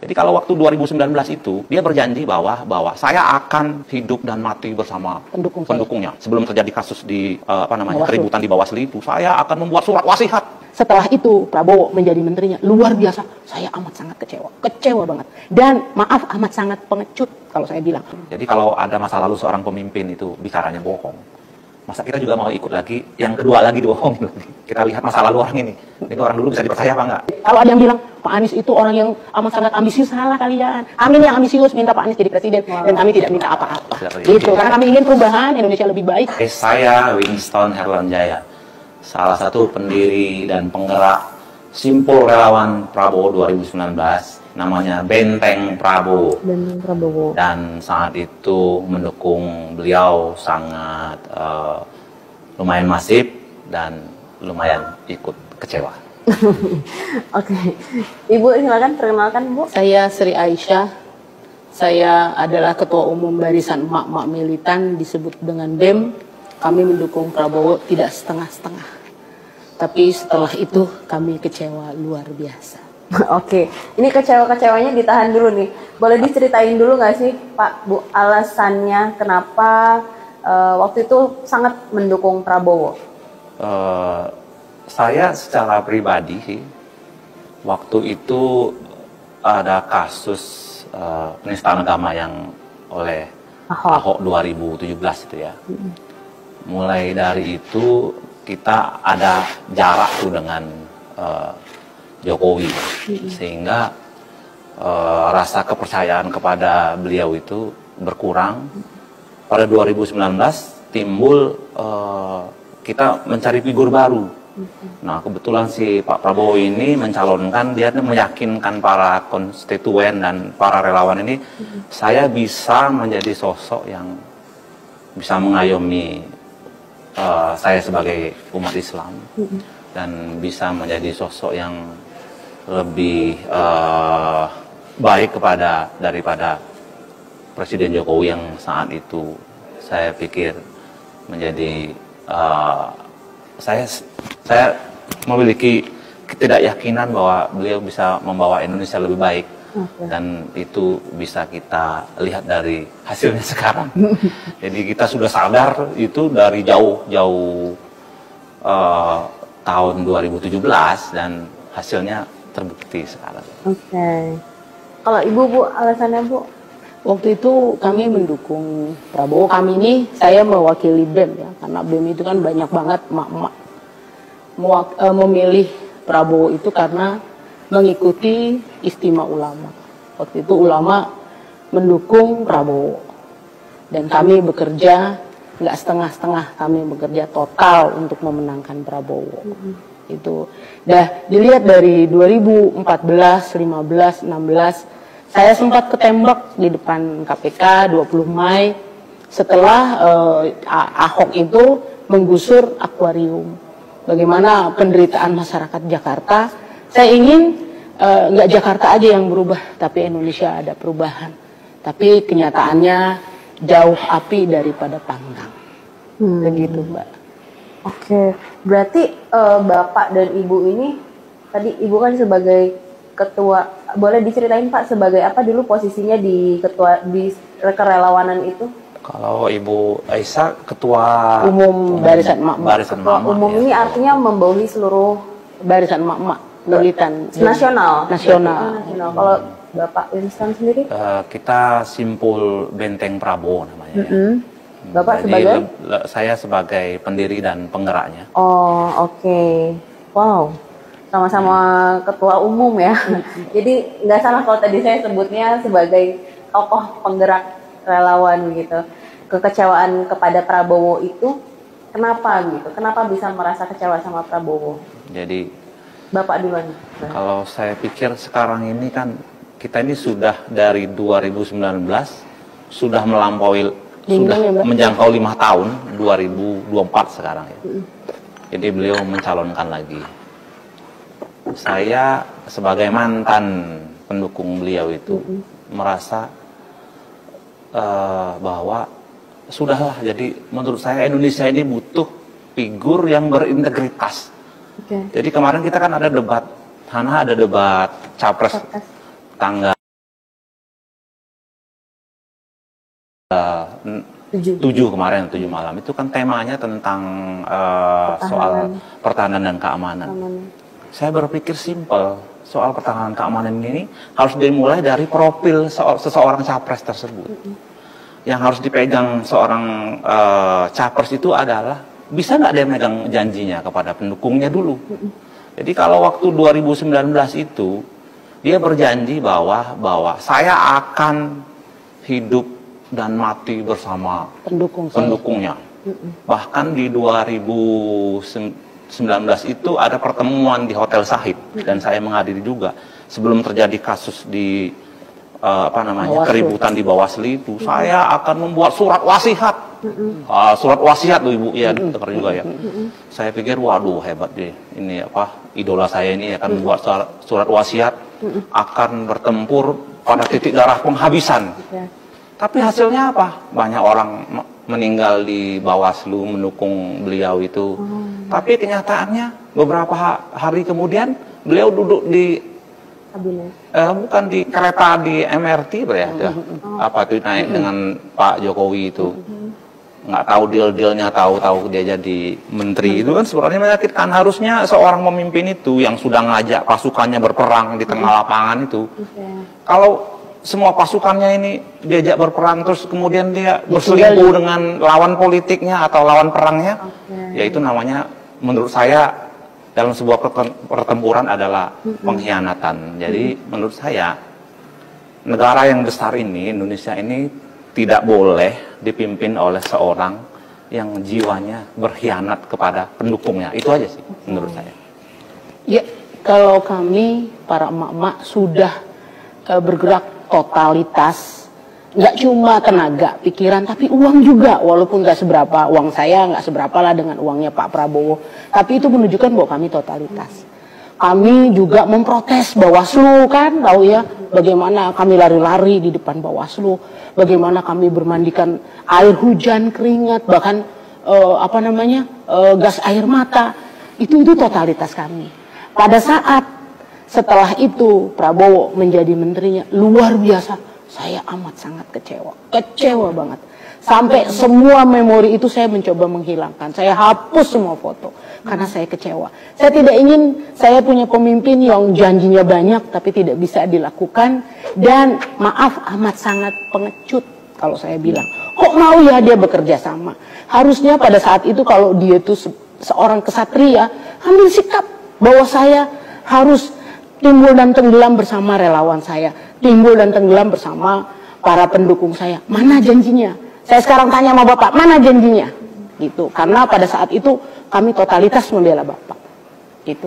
Jadi kalau waktu 2019 itu dia berjanji bahwa saya akan hidup dan mati bersama pendukungnya. Sebelum terjadi kasus di keributan di Bawaslu itu, saya akan membuat surat wasiat. Setelah itu Prabowo menjadi menterinya, luar biasa. Saya amat sangat kecewa banget. Dan maaf, amat sangat pengecut kalau saya bilang. Jadi kalau ada masa lalu seorang pemimpin itu bicaranya bohong, masa kita juga mau ikut lagi, yang kedua lagi dibohongin lagi. Kita lihat masa lalu orang ini orang dulu bisa dipercaya apa enggak? Kalau ada yang bilang Pak Anies itu orang yang amat sangat ambisius, salah kalian. Kami yang ambisius minta Pak Anies jadi presiden, dan kami tidak minta apa-apa. Gitu, karena kami ingin perubahan Indonesia lebih baik. Saya Winston Herlanjaya, salah satu pendiri dan penggerak Simpul Relawan Prabowo 2019, namanya Benteng Prabowo. Benteng Prabowo. Dan saat itu mendukung beliau sangat lumayan masif dan lumayan ikut kecewa. Oke, Ibu silakan perkenalkan Bu. Saya Sri Aisyah. Saya adalah Ketua Umum Barisan Emak-Emak Militan disebut dengan BEM. Kami mendukung Prabowo tidak setengah-setengah. Tapi setelah itu kami kecewa luar biasa. Oke, ini kecewa-kecewanya ditahan dulu nih. Boleh diceritain dulu nggak sih Pak, Bu, alasannya kenapa waktu itu sangat mendukung Prabowo? Saya secara pribadi sih, waktu itu ada kasus penistaan agama yang oleh Ahok 2017 itu ya. Mulai dari itu kita ada jarak tuh dengan Jokowi, sehingga rasa kepercayaan kepada beliau itu berkurang. Pada 2019 timbul kita mencari figur baru. Nah, kebetulan si Pak Prabowo ini mencalonkan, dia meyakinkan para konstituen dan para relawan ini, saya bisa menjadi sosok yang bisa mengayomi saya sebagai umat Islam, dan bisa menjadi sosok yang lebih baik daripada Presiden Jokowi yang saat itu saya pikir menjadi saya memiliki ketidakyakinan bahwa beliau bisa membawa Indonesia lebih baik. Dan itu bisa kita lihat dari hasilnya sekarang. Jadi kita sudah sadar itu dari jauh-jauh tahun 2017 dan hasilnya terbukti sekarang. Oke. Kalau Ibu, Bu, alasannya Bu? Waktu itu kami mendukung Prabowo. Kami ini, saya mewakili BEM ya, karena BEM itu kan banyak banget emak-emak memilih Prabowo itu karena mengikuti istimewa ulama. Waktu itu ulama mendukung Prabowo, dan kami bekerja nggak setengah-setengah, kami bekerja total untuk memenangkan Prabowo. Itu dah dilihat dari 2014, 15, 16. Saya sempat ketembak di depan KPK 20 Mei setelah Ahok itu menggusur akuarium. Bagaimana penderitaan masyarakat Jakarta. Saya ingin nggak Jakarta aja yang berubah, tapi Indonesia ada perubahan. Tapi kenyataannya jauh api daripada panggang. Begitu, Mbak. Oke, berarti Bapak dan Ibu ini, tadi Ibu kan sebagai ketua, boleh diceritain Pak sebagai apa dulu posisinya di kerelawanan itu? Kalau Ibu Aisyah ketua umum Barisan Emak-Emak. Barisan Emak-Emak umum ya. Ini artinya membawahi seluruh Barisan Emak-Emak militan nasional. Kalau Bapak Winston sendiri? Kita Simpul Benteng Prabowo namanya. Bapak jadi sebagai? Saya sebagai pendiri dan penggeraknya. Oh, oke. Wow. Sama-sama ketua umum ya. Jadi nggak salah kalau tadi saya sebutnya sebagai tokoh penggerak relawan gitu. Kekecewaan kepada Prabowo itu kenapa gitu? Kenapa bisa merasa kecewa sama Prabowo? Jadi Bapak duluan. Kalau saya pikir sekarang ini kan kita ini sudah dari 2019 sudah melampaui, sudah menjangkau 5 tahun, 2024 sekarang ya. Jadi beliau mencalonkan lagi. Saya sebagai mantan pendukung beliau itu merasa bahwa sudahlah, jadi menurut saya Indonesia ini butuh figur yang berintegritas. Jadi kemarin kita kan ada debat, Hana ada debat capres tanggal 7 kemarin, 7 malam itu kan temanya tentang soal pertahanan dan keamanan. Saya berpikir simpel, soal pertahanan keamanan ini harus dimulai dari profil seseorang capres tersebut. Yang harus dipegang seorang capres itu adalah bisa nggak dia megang janjinya kepada pendukungnya dulu. Jadi kalau waktu 2019 itu dia berjanji bahwa saya akan hidup dan mati bersama pendukungnya. Bahkan di 2019 itu ada pertemuan di Hotel Sahid dan saya menghadiri juga sebelum terjadi kasus di keributan di Bawaslu itu. Saya akan membuat surat wasiat. Surat wasiat loh Ibu, ya dengar juga ya. Saya pikir waduh hebat deh. Ini idola saya ini akan membuat surat wasiat, akan bertempur pada titik darah penghabisan. Tapi hasilnya apa? Banyak orang meninggal di Bawaslu mendukung beliau itu. Tapi kenyataannya beberapa hari kemudian beliau duduk di bukan di kereta di MRT ya, apa itu naik dengan Pak Jokowi itu. Nggak tahu deal-dealnya, tahu dia jadi menteri. Itu kan sebenarnya menyakitkan. Harusnya seorang pemimpin itu yang sudah ngajak pasukannya berperang di tengah lapangan itu, kalau semua pasukannya ini diajak berperang terus kemudian dia berselingkuh dengan lawan politiknya atau lawan perangnya, ya itu namanya menurut saya dalam sebuah pertempuran adalah pengkhianatan. Jadi menurut saya negara yang besar ini, Indonesia ini tidak boleh dipimpin oleh seorang yang jiwanya berkhianat kepada pendukungnya. Itu aja sih menurut saya. Ya, kalau kami para emak-emak sudah bergerak totalitas, nggak cuma tenaga, pikiran, tapi uang juga. Walaupun nggak seberapa, uang saya nggak seberapa lah dengan uangnya Pak Prabowo, tapi itu menunjukkan bahwa kami totalitas. Kami juga memprotes Bawaslu, kan tahu ya bagaimana kami lari-lari di depan Bawaslu, bagaimana kami bermandikan air hujan, keringat, bahkan gas air mata. Itu totalitas kami. Pada saat setelah itu Prabowo menjadi menterinya, luar biasa, saya amat sangat kecewa banget. Sampai semua memori itu saya mencoba menghilangkan, saya hapus semua foto karena saya kecewa. Saya tidak ingin saya punya pemimpin yang janjinya banyak tapi tidak bisa dilakukan, dan maaf amat sangat pengecut kalau saya bilang. Kok mau ya dia bekerja sama? Harusnya pada saat itu kalau dia itu seorang kesatria, ambil sikap bahwa saya harus timbul dan tenggelam bersama relawan saya, timbul dan tenggelam bersama para pendukung saya. Mana janjinya? Saya sekarang tanya sama Bapak, mana janjinya? Gitu. Karena pada saat itu kami totalitas membela Bapak. Gitu.